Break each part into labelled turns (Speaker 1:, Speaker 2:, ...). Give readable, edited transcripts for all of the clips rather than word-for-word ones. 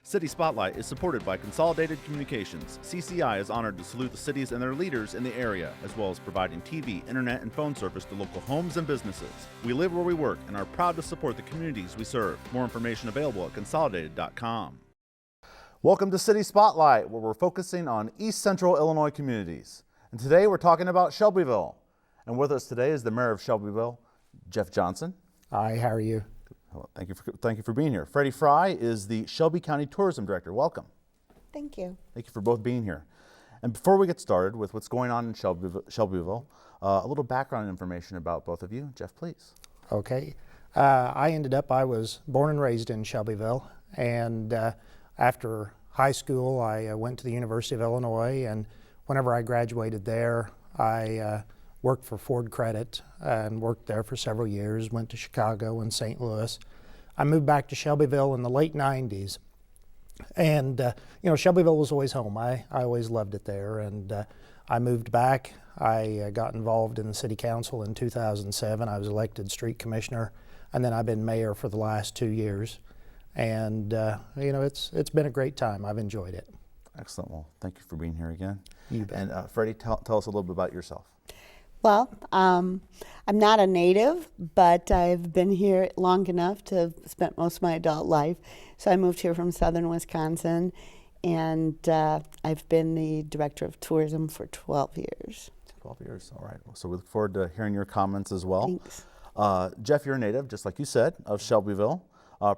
Speaker 1: City Spotlight is supported by Consolidated Communications. CCI is honored to salute the cities and their leaders in the area, as well as providing TV, internet, and phone service to local homes and businesses. We live where we work and are proud to support the communities we serve. More information available at consolidated.com. Welcome to City Spotlight, where we're focusing on East Central Illinois communities. And today we're talking about Shelbyville. And with us today is the Mayor of Shelbyville, Jeff Johnson.
Speaker 2: Hi, how are you?
Speaker 1: Well, thank you for being here. Freddie Fry is the Shelby County Tourism Director. Welcome.
Speaker 3: Thank you.
Speaker 1: Thank you for both being here. And before we get started with what's going on in Shelbyville, a little background information about both of you. Jeff, please.
Speaker 2: Okay. I was born and raised in Shelbyville, and after high school I went to the University of Illinois, and whenever I graduated there I worked for Ford Credit and worked there for several years, went to Chicago and St. Louis. I moved back to Shelbyville in the late 90s. And, Shelbyville was always home. I always loved it there. And I moved back. I got involved in the city council in 2007. I was elected street commissioner. And then I've been mayor for the last 2 years. And, it's been a great time. I've enjoyed it.
Speaker 1: Excellent. Well, thank you for being here again.
Speaker 2: You bet.
Speaker 1: And Freddie, tell us a little bit about yourself.
Speaker 3: Well, I'm not a native, but I've been here long enough to have spent most of my adult life. So I moved here from southern Wisconsin, and I've been the director of tourism for 12 years.
Speaker 1: 12 years, all right. So we look forward to hearing your comments as well.
Speaker 3: Thanks.
Speaker 1: Jeff, you're a native, just like you said, of Shelbyville.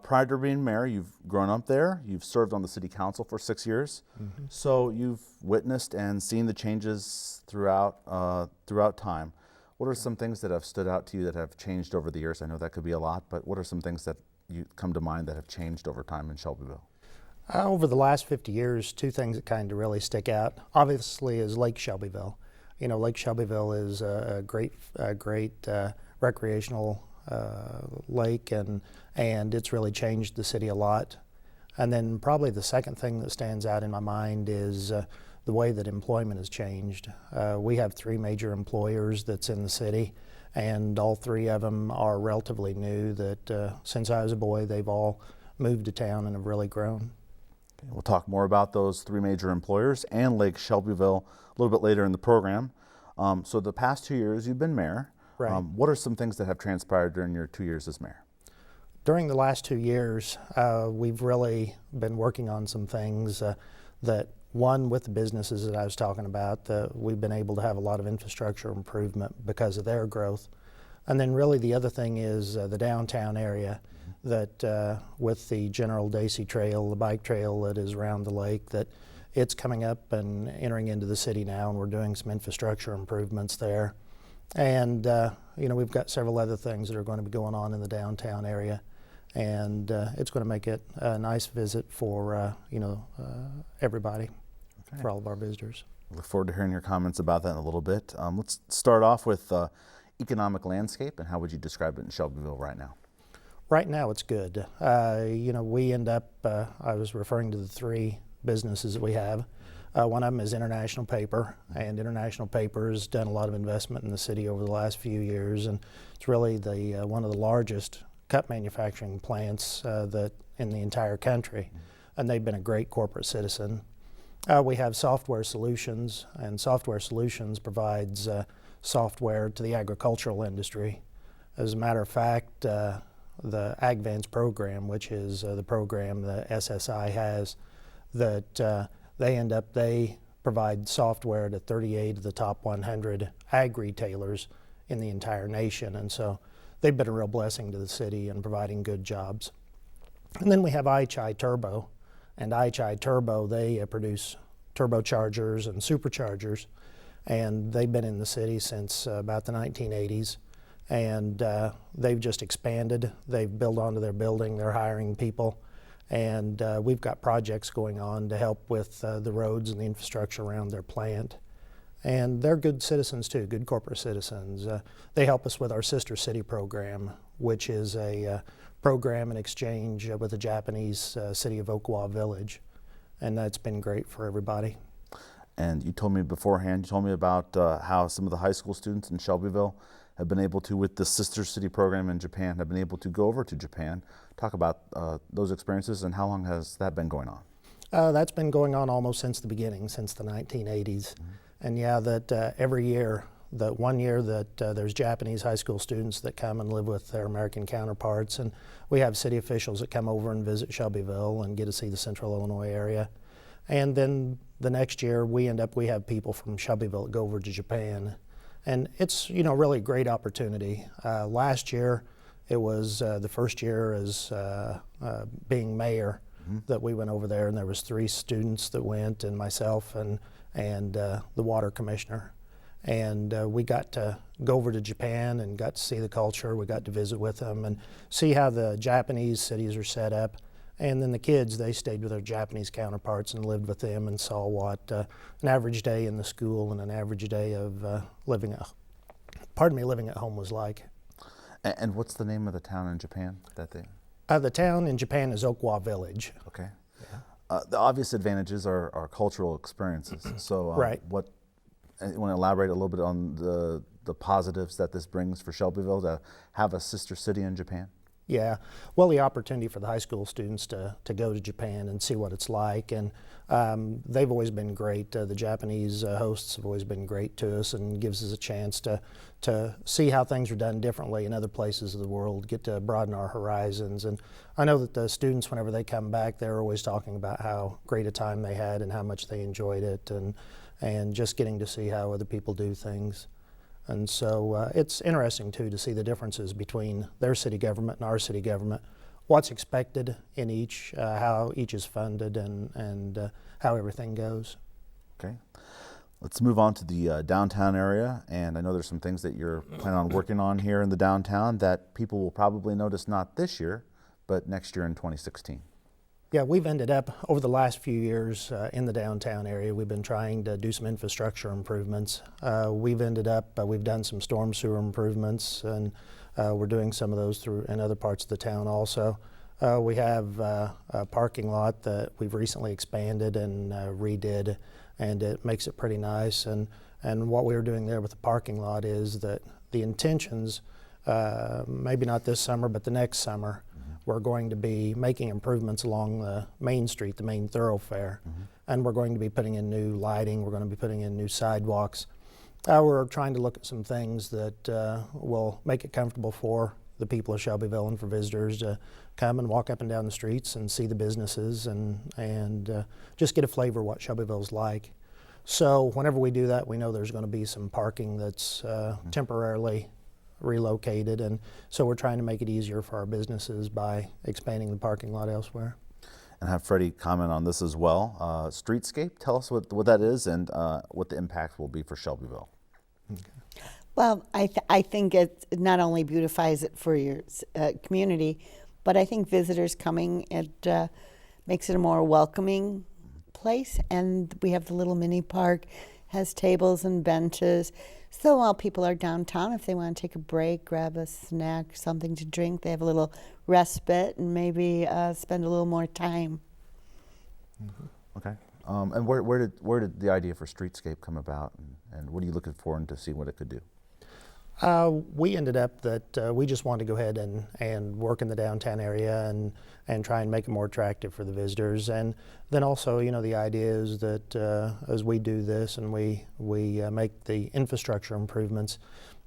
Speaker 1: Prior to being mayor, you've grown up there. You've served on the city council for 6 years. Mm-hmm. So you've witnessed and seen the changes throughout time. What are some things that have stood out to you that have changed over the years? I know that could be a lot, but what are some things that you come to mind that have changed over time in Shelbyville?
Speaker 2: Over the last 50 years, two things that kind of really stick out, obviously, is Lake Shelbyville. Lake Shelbyville is a great recreational lake, and it's really changed the city a lot. And then probably the second thing that stands out in my mind is the way that employment has changed. We have 3 major employers that's in the city, and all 3 of them are relatively new. That since I was a boy, they've all moved to town and have really grown.
Speaker 1: Okay, we'll talk more about those 3 major employers and Lake Shelbyville a little bit later in the program. So the past 2 years you've been mayor.
Speaker 2: Right.
Speaker 1: What are some things that have transpired during your 2 years as mayor?
Speaker 2: During the last 2 years, we've really been working on some things that, one, with the businesses that I was talking about, we've been able to have a lot of infrastructure improvement because of their growth. And then really the other thing is the downtown area, that with the General Dacey Trail, the bike trail that is around the lake, that it's coming up and entering into the city now, and we're doing some infrastructure improvements there. And we've got several other things that are going to be going on in the downtown area, and it's going to make it a nice visit for everybody, okay, for all of our visitors.
Speaker 1: I look forward to hearing your comments about that in a little bit. Let's start off with economic landscape, and how would you describe it in Shelbyville right now?
Speaker 2: Right now it's good. We end up, I was referring to the 3 businesses that we have. One of them is International Paper, and International Paper has done a lot of investment in the city over the last few years, and it's really one of the largest cup manufacturing plants that in the entire country, and they've been a great corporate citizen. We have Software Solutions, and Software Solutions provides software to the agricultural industry. As a matter of fact, the AgVance program, which is the program that SSI has, that they provide software to 38 of the top 100 ag retailers in the entire nation, and so they've been a real blessing to the city in providing good jobs. And then we have IHI Turbo, and IHI Turbo, they produce turbochargers and superchargers, and they've been in the city since about the 1980s, and they've just expanded. They've built onto their building, they're hiring people. And we've got projects going on to help with the roads and the infrastructure around their plant. And they're good citizens too, good corporate citizens. They help us with our Sister City program, which is a program in exchange with the Japanese city of Okawa Village. And that's been great for everybody.
Speaker 1: And you told me beforehand, about how some of the high school students in Shelbyville have been able to, with the Sister City program in Japan, have been able to go over to Japan. Talk about those experiences and how long has that been going on?
Speaker 2: That's been going on almost since the beginning, since the 1980s. And yeah, that every year, that 1 year that there's Japanese high school students that come and live with their American counterparts, and we have city officials that come over and visit Shelbyville and get to see the central Illinois area. And then the next year we have people from Shelbyville that go over to Japan. And it's, really a great opportunity. Last year, it was the first year as being mayor that we went over there, and there was 3 students that went, and myself and the water commissioner. And we got to go over to Japan and got to see the culture. We got to visit with them and see how the Japanese cities are set up. And then the kids, they stayed with their Japanese counterparts and lived with them and saw what an average day in the school and an average day of living at home was like.
Speaker 1: And what's the name of the town in Japan that they?
Speaker 2: The town in Japan is Okwa Village.
Speaker 1: Okay. Yeah. The obvious advantages are cultural experiences. So
Speaker 2: right.
Speaker 1: You want to elaborate a little bit on the positives that this brings for Shelbyville to have a sister city in Japan?
Speaker 2: Yeah, well, the opportunity for the high school students to go to Japan and see what it's like, and they've always been great. The Japanese hosts have always been great to us and gives us a chance to see how things are done differently in other places of the world, get to broaden our horizons. And I know that the students, whenever they come back, they're always talking about how great a time they had and how much they enjoyed it, and just getting to see how other people do things. And so it's interesting, too, to see the differences between their city government and our city government, what's expected in each, how each is funded, and how everything goes.
Speaker 1: Okay. Let's move on to the downtown area. And I know there's some things that you're planning on working on here in the downtown that people will probably notice not this year, but next year in 2016.
Speaker 2: Yeah, we've ended up, over the last few years in the downtown area, we've been trying to do some infrastructure improvements. We've done some storm sewer improvements, and we're doing some of those in other parts of the town also. We have a parking lot that we've recently expanded and redid, and it makes it pretty nice. And what we were doing there with the parking lot is that the intentions, maybe not this summer, but the next summer, we're going to be making improvements along the main street, the main thoroughfare, and we're going to be putting in new lighting, we're going to be putting in new sidewalks. We're trying to look at some things that will make it comfortable for the people of Shelbyville and for visitors to come and walk up and down the streets and see the businesses and just get a flavor of what Shelbyville's like. So whenever we do that, we know there's going to be some parking that's temporarily relocated, and so we're trying to make it easier for our businesses by expanding the parking lot elsewhere.
Speaker 1: And have Freddie comment on this as well. Streetscape, tell us what that is and what the impact will be for Shelbyville.
Speaker 2: Okay.
Speaker 3: Well, I think it not only beautifies it for your community, but I think visitors coming, it makes it a more welcoming place. And we have the little mini park, has tables and benches. So while people are downtown, if they want to take a break, grab a snack, something to drink, they have a little respite and maybe spend a little more time.
Speaker 1: Okay. And where did the idea for Streetscape come about, and what are you looking forward to see what it could do?
Speaker 2: We ended up that we just wanted to go ahead and work in the downtown area and try and make it more attractive for the visitors. And then also, the idea is that as we do this and we make the infrastructure improvements,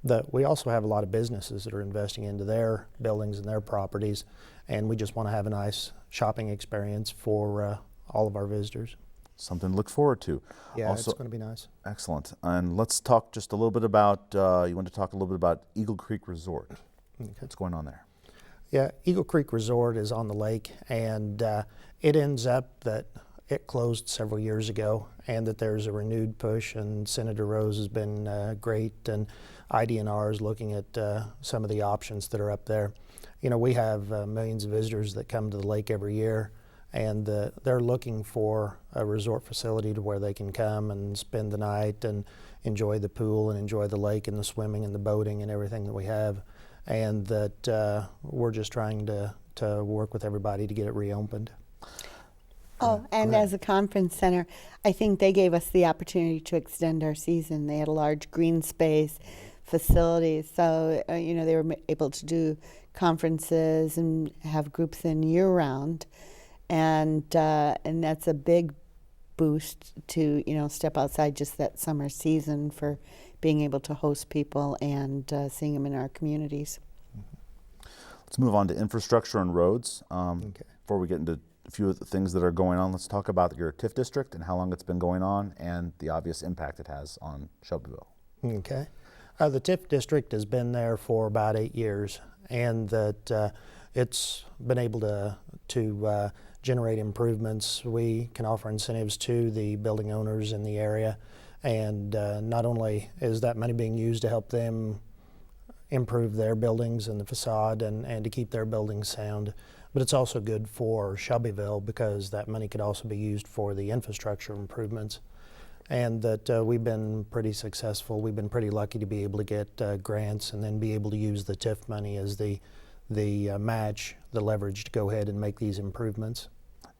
Speaker 2: that we also have a lot of businesses that are investing into their buildings and their properties, and we just want to have a nice shopping experience for all of our visitors.
Speaker 1: Something to look forward to.
Speaker 2: Yeah,
Speaker 1: also,
Speaker 2: it's going to be nice.
Speaker 1: Excellent. And let's talk just a little bit about, you want to talk a little bit about Eagle Creek Resort. Okay. What's going on there?
Speaker 2: Yeah, Eagle Creek Resort is on the lake, and it ends up that it closed several years ago, and that there's a renewed push, and Senator Rose has been great, and IDNR is looking at some of the options that are up there. We have millions of visitors that come to the lake every year, and they're looking for a resort facility to where they can come and spend the night and enjoy the pool and enjoy the lake and the swimming and the boating and everything that we have, and that we're just trying to work with everybody to get it reopened.
Speaker 3: Oh, and as a conference center, I think they gave us the opportunity to extend our season. They had a large green space, facilities. So, they were able to do conferences and have groups in year-round. And that's a big boost to, step outside just that summer season for being able to host people and seeing them in our communities.
Speaker 1: Let's move on to infrastructure and roads. Before we get into a few of the things that are going on, let's talk about your TIF district and how long it's been going on and the obvious impact it has on Shelbyville.
Speaker 2: Okay. The TIF district has been there for about 8 years, and that it's been able to generate improvements. We can offer incentives to the building owners in the area, and not only is that money being used to help them improve their buildings and the facade and to keep their buildings sound, but it's also good for Shelbyville because that money could also be used for the infrastructure improvements. And that we've been pretty successful. We've been pretty lucky to be able to get grants and then be able to use the TIF money as the match, the leverage to go ahead and make these improvements.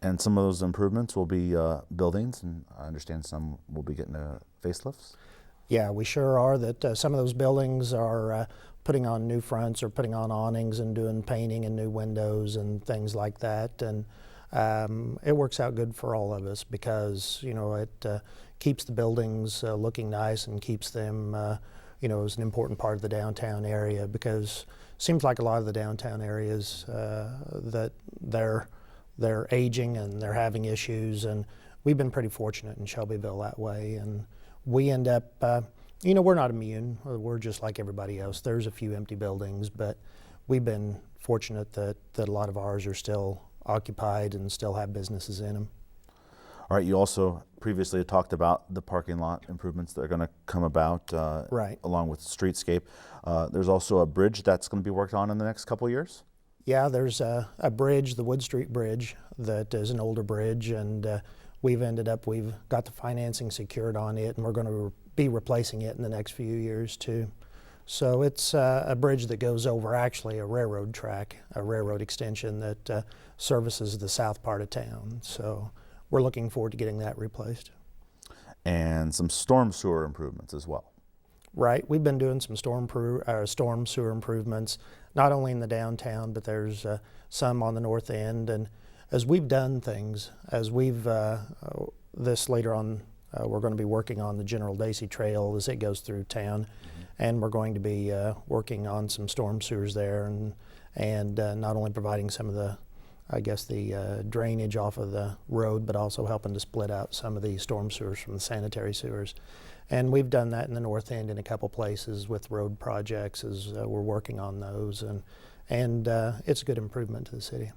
Speaker 1: And some of those improvements will be buildings, and I understand some will be getting facelifts.
Speaker 2: Yeah, we sure are. That some of those buildings are putting on new fronts or putting on awnings and doing painting and new windows and things like that. And it works out good for all of us because, it keeps the buildings looking nice and keeps them, as an important part of the downtown area, because it seems like a lot of the downtown areas that they're aging and they're having issues, and we've been pretty fortunate in Shelbyville that way. And we end up, we're not immune. We're just like everybody else. There's a few empty buildings, but we've been fortunate that a lot of ours are still occupied and still have businesses in them.
Speaker 1: All right, you also previously talked about the parking lot improvements that are going to come about
Speaker 2: right,
Speaker 1: along with streetscape. There's also a bridge that's going to be worked on in the next couple of years?
Speaker 2: Yeah, there's a bridge, the Wood Street Bridge, that is an older bridge, and we've got the financing secured on it, and we're going to be replacing it in the next few years too. So it's a bridge that goes over actually a railroad track, a railroad extension that services the south part of town. So we're looking forward to getting that replaced. And
Speaker 1: some storm sewer improvements as well.
Speaker 2: Right, we've been doing some storm sewer improvements, not only in the downtown, but there's some on the north end. And as we've done things, this later on, we're going to be working on the General Dacey Trail as it goes through town, and we're going to be working on some storm sewers there, and not only providing some of the drainage off of the road, but also helping to split out some of the storm sewers from the sanitary sewers. And we've done that in the north end in a couple places with road projects as we're working on those, and it's a good improvement to the city.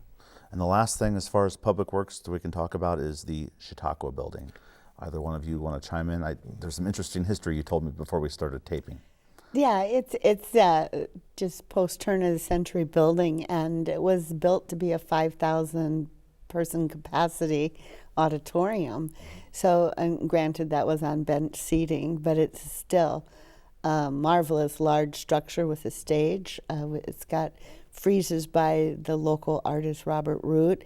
Speaker 1: And the last thing as far as public works that we can talk about is the Chautauqua building. Either one of you want to chime in? There's some interesting history you told me before we started taping.
Speaker 3: Yeah, it's just post-turn of the century building, and it was built to be a 5,000 person capacity auditorium. So, and granted, that was on bench seating, but it's still a marvelous large structure with a stage. It's got friezes by the local artist Robert Root,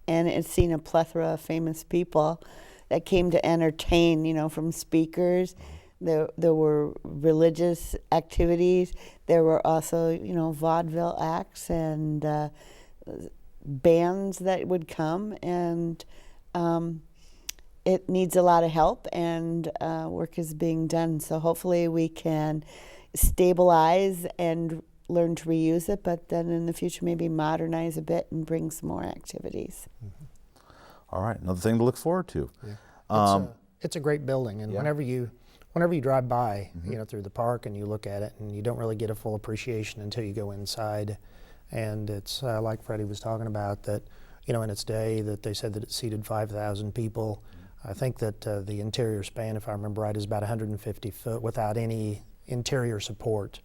Speaker 3: and it's seen a plethora of famous people that came to entertain, from speakers. There were religious activities. There were also, vaudeville acts and bands that would come, and it needs a lot of help, and work is being done. So hopefully we can stabilize and learn to reuse it, but then in the future maybe modernize a bit and bring some more activities.
Speaker 1: All right, another thing to look forward to.
Speaker 2: Yeah. It's a great building, and
Speaker 1: yeah.
Speaker 2: whenever you drive by, through the park and you look at it, and you don't really get a full appreciation until you go inside. And it's like Freddie was talking about, that in its day that they said that it seated 5,000 people. I think that the interior span, if I remember right, is about 150 foot without any interior support.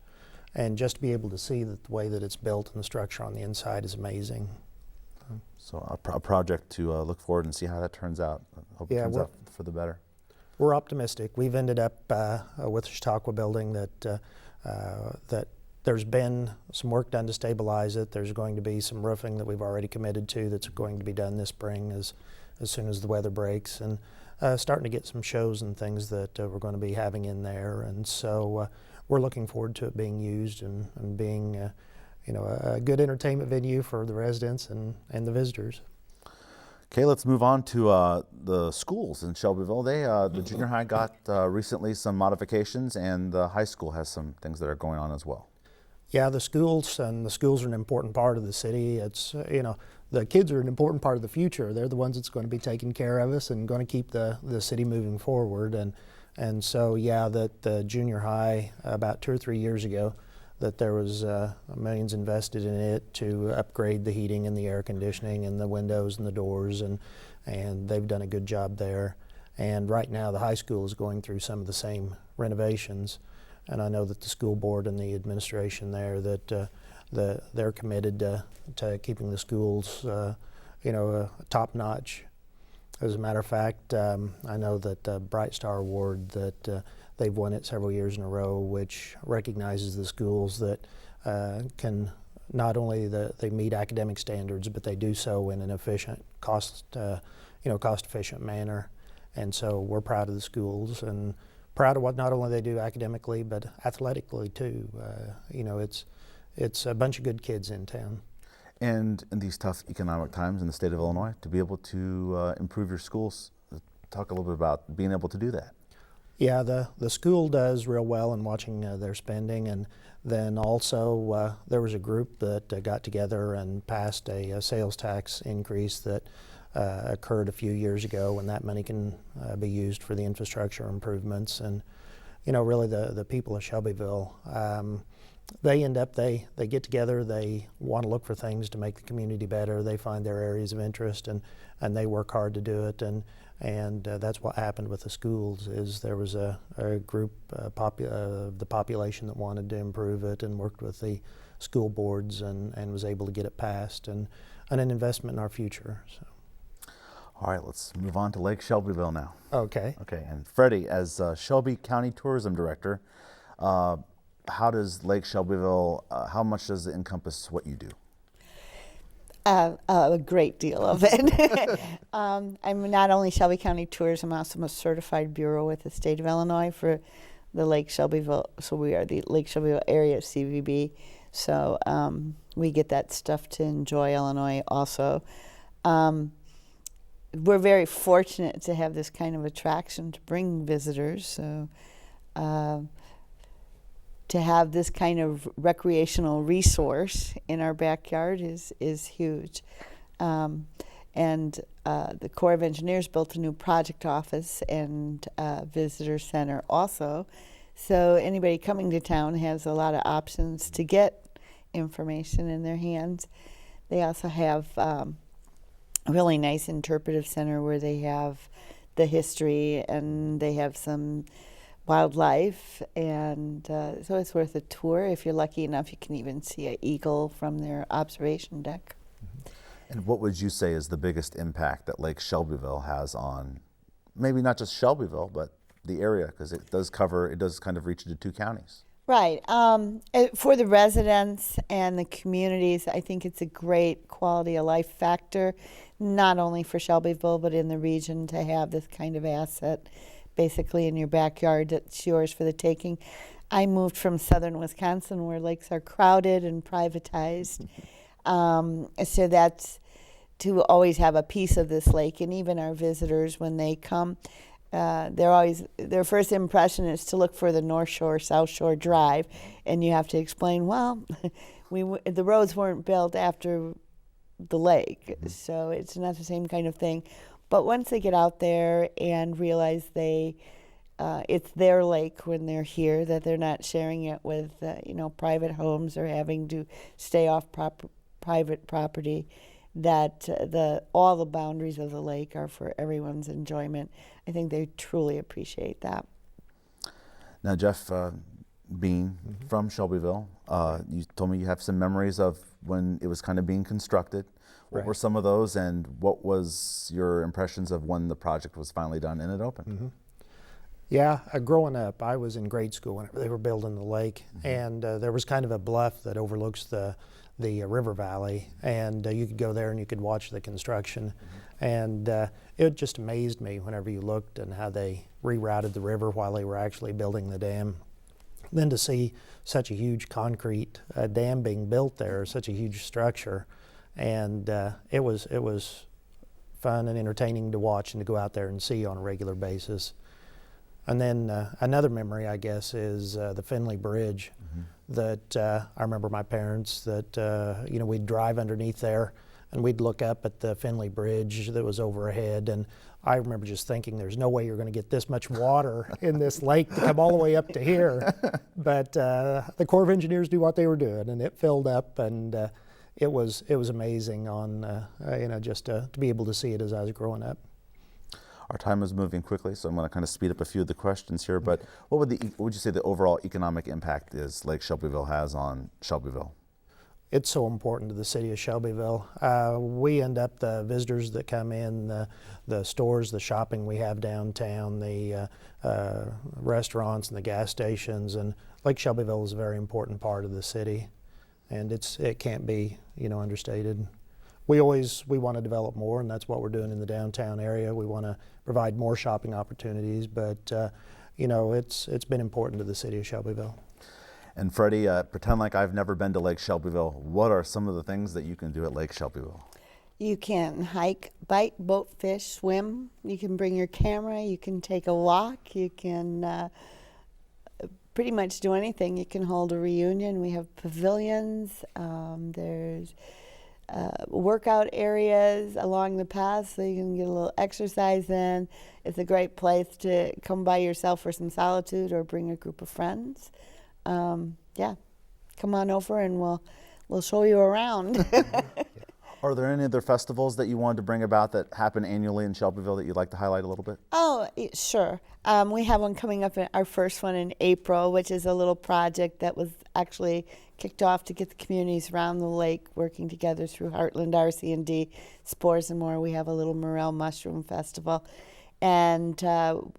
Speaker 2: And just to be able to see the way that it's built and the structure on the inside is amazing.
Speaker 1: So a project to look forward and see how that turns out. Hope it turns out for the better.
Speaker 2: We're optimistic. We've ended up with the Chautauqua building that there's been some work done to stabilize it. There's going to be some roofing that we've already committed to that's going to be done this spring as soon as the weather breaks, and starting to get some shows and things that we're going to be having in there. And so we're looking forward to it being used and being a good entertainment venue for the residents and the visitors.
Speaker 1: Okay, let's move on to the schools in Shelbyville. The junior high got recently some modifications, and the high school has some things that are going on as well.
Speaker 2: Yeah, the schools are an important part of the city. It's, the kids are an important part of the future. They're the ones that's going to be taking care of us and going to keep the city moving forward. And so, yeah, that the junior high, about 2 or 3 years ago, that there was millions invested in it to upgrade the heating and the air conditioning and the windows and the doors, and they've done a good job there. And right now the high school is going through some of the same renovations, and I know that the school board and the administration there that they're committed to keeping the schools top notch. As a matter of fact, I know that Bright Star Award that they've won it several years in a row, which recognizes the schools that can not only they meet academic standards, but they do so in an efficient, cost-efficient manner. And so we're proud of the schools and proud of what not only they do academically, but athletically too. It's a bunch of good kids in town.
Speaker 1: And in these tough economic times in the state of Illinois, to be able to improve your schools, talk a little bit about being able to do that.
Speaker 2: Yeah, the school does real well in watching their spending, and then also there was a group that got together and passed a sales tax increase that occurred a few years ago, and that money can be used for the infrastructure improvements. And really the people of Shelbyville, they get together, they want to look for things to make the community better. They find their areas of interest and they work hard to do it. And that's what happened with the schools. Is there was a group of the population that wanted to improve it and worked with the school boards and was able to get it passed, and an investment in our future. So.
Speaker 1: All right, let's move on to Lake Shelbyville now.
Speaker 2: Okay.
Speaker 1: Okay, and Freddie, as Shelby County Tourism Director, how does Lake Shelbyville, how much does it encompass what you do?
Speaker 3: A great deal of it. I'm not only Shelby County Tourism, I'm also a certified bureau with the state of Illinois for the Lake Shelbyville. So we are the Lake Shelbyville area CVB. So we get that stuff to enjoy Illinois also. We're very fortunate to have this kind of attraction to bring visitors. So to have this kind of recreational resource in our backyard is huge. And the Corps of Engineers built a new project office and visitor center also. So anybody coming to town has a lot of options to get information in their hands. They also have a really nice interpretive center where they have the history and they have some wildlife, and so it's worth a tour. If you're lucky enough, you can even see an eagle from their observation deck.
Speaker 1: And what would you say is the biggest impact that Lake Shelbyville has on, maybe not just Shelbyville, but the area, because it does kind of reach into 2 counties?
Speaker 3: Right. For the residents and the communities, I think it's a great quality of life factor, not only for Shelbyville, but in the region, to have this kind of asset basically in your backyard that's yours for the taking. I moved from southern Wisconsin where lakes are crowded and privatized. So that's to always have a piece of this lake. And even our visitors, when they come, their first impression is to look for the North Shore, South Shore Drive. And you have to explain, well, the roads weren't built after the lake. So it's not the same kind of thing. But once they get out there and realize it's their lake when they're here, that they're not sharing it with private homes or having to stay off private property, that all the boundaries of the lake are for everyone's enjoyment. I think they truly appreciate that.
Speaker 1: Now, Jeff, being from Shelbyville, you told me you have some memories of when it was kind of being constructed. What were some of those, and what was your impressions of when the project was finally done and it opened?
Speaker 2: Yeah, growing up, I was in grade school whenever they were building the lake, and there was kind of a bluff that overlooks the river valley, and you could go there and you could watch the construction, and it just amazed me whenever you looked and how they rerouted the river while they were actually building the dam. then to see such a huge concrete dam being built there, such a huge structure, and it was fun and entertaining to watch and to go out there and see on a regular basis. And then another memory, I guess, is the Finley Bridge. That I remember my parents that we'd drive underneath there and we'd look up at the Finley Bridge that was overhead, and I remember just thinking there's no way you're going to get this much water in this lake to come all the way up to here. But the Corps of Engineers knew what they were doing, and it filled up, and it was amazing on just to be able to see it as I was growing up.
Speaker 1: Our time is moving quickly, so I'm going to kind of speed up a few of the questions here. But what would you say the overall economic impact is Lake Shelbyville has on Shelbyville?
Speaker 2: It's so important to the city of Shelbyville. We end up, the visitors that come in, the stores, the shopping we have downtown, the restaurants and the gas stations, and Lake Shelbyville is a very important part of the city, and it can't be understated. We want to develop more, and that's what we're doing in the downtown area. We want to provide more shopping opportunities, but it's been important to the city of Shelbyville.
Speaker 1: And Freddie, pretend like I've never been to Lake Shelbyville. What are some of the things that you can do at Lake Shelbyville?
Speaker 3: You can hike, bike, boat, fish, swim. You can bring your camera. You can take a walk. You can pretty much do anything. You can hold a reunion. We have pavilions. There's workout areas along the path, so you can get a little exercise in. It's a great place to come by yourself for some solitude or bring a group of friends. Come on over and we'll show you around.
Speaker 1: Are there any other festivals that you wanted to bring about that happen annually in Shelbyville that you'd like to highlight a little bit?
Speaker 3: Oh, sure. We have one coming up, our first one in April, which is a little project that was actually kicked off to get the communities around the lake working together through Heartland RC&D, Spores and More. We have a little Morel Mushroom Festival. And on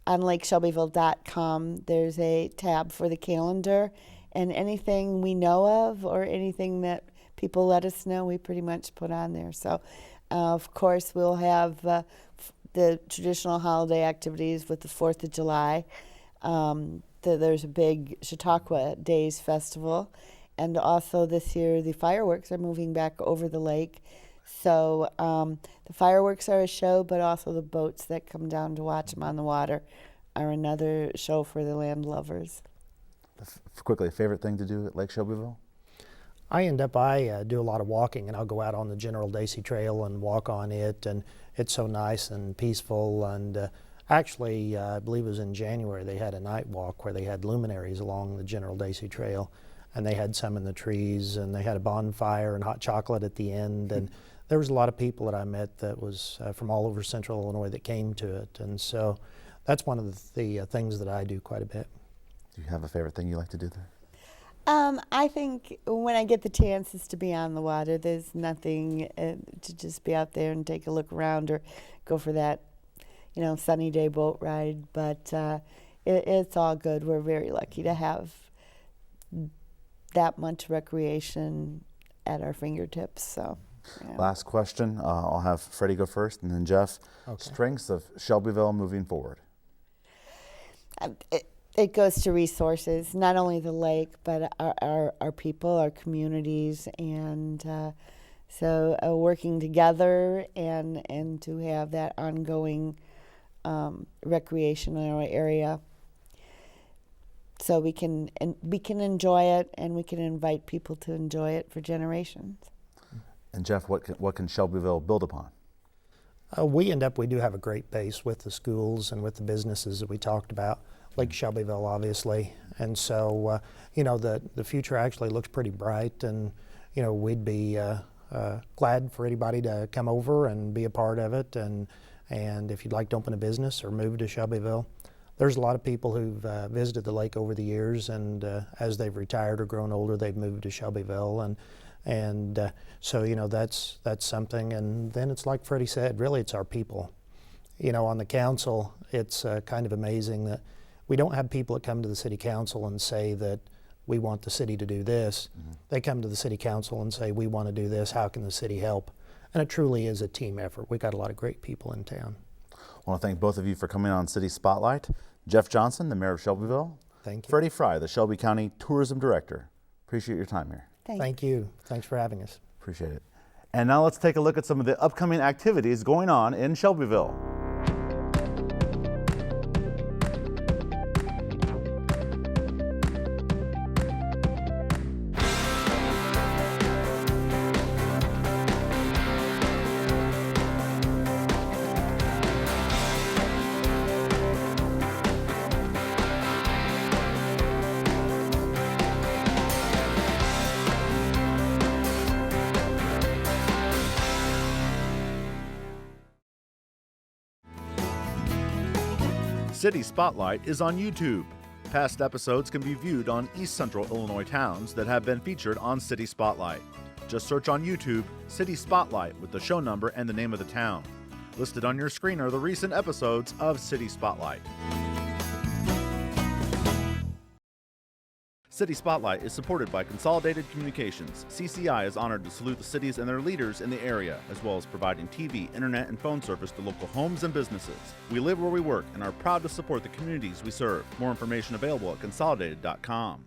Speaker 3: lakeshelbyville.com, there's a tab for the calendar, and anything we know of or anything that people let us know, we pretty much put on there. So, of course, we'll have the traditional holiday activities with the 4th of July. There's a big Chautauqua Days Festival, and also this year the fireworks are moving back over the lake. So the fireworks are a show, but also the boats that come down to watch them on the water are another show for the land lovers.
Speaker 1: Quickly, favorite thing to do at Lake Shelbyville?
Speaker 2: I do a lot of walking, and I'll go out on the General Dacey Trail and walk on it, and it's so nice and peaceful. And actually, I believe it was in January, they had a night walk where they had luminaries along the General Dacey Trail, and they had some in the trees, and they had a bonfire and hot chocolate at the end. And there was a lot of people that I met that was from all over Central Illinois that came to it, and so that's one of the things that I do quite a bit.
Speaker 1: Do you have a favorite thing you like to do there?
Speaker 3: I think when I get the chances to be on the water, there's nothing to just be out there and take a look around or go for that, sunny day boat ride. But it's all good. We're very lucky to have that much recreation at our fingertips. So, yeah.
Speaker 1: Last question. I'll have Freddie go first, and then Jeff. Okay. Strengths of Shelbyville moving forward.
Speaker 3: It goes to resources, not only the lake, but our people, our communities, and so working together and to have that ongoing recreation in our area, so we can enjoy it, and we can invite people to enjoy it for generations.
Speaker 1: And Jeff, what can Shelbyville build upon?
Speaker 2: We do have a great base with the schools and with the businesses that we talked about. Lake Shelbyville, obviously, and so the future actually looks pretty bright, and we'd be glad for anybody to come over and be a part of it, and if you'd like to open a business or move to Shelbyville, there's a lot of people who've visited the lake over the years, and as they've retired or grown older, they've moved to Shelbyville, and so that's something. And then it's like Freddie said, really it's our people. On the council, it's kind of amazing that we don't have people that come to the city council and say that we want the city to do this. Mm-hmm. They come to the city council and say, we want to do this, how can the city help? And it truly is a team effort. We've got a lot of great people in town.
Speaker 1: I want to thank both of you for coming on City Spotlight. Jeff Johnson, the mayor of Shelbyville,
Speaker 2: Thank you.
Speaker 1: Freddie Fry, the Shelby County Tourism Director. Appreciate your time here.
Speaker 2: Thank you. Thanks for having us.
Speaker 1: Appreciate it. And now let's take a look at some of the upcoming activities going on in Shelbyville. City Spotlight is on YouTube. Past episodes can be viewed on East Central Illinois towns that have been featured on City Spotlight. Just search on YouTube City Spotlight with the show number and the name of the town. Listed on your screen are the recent episodes of City Spotlight. City Spotlight is supported by Consolidated Communications. CCI is honored to salute the cities and their leaders in the area, as well as providing TV, internet, and phone service to local homes and businesses. We live where we work and are proud to support the communities we serve. More information available at consolidated.com.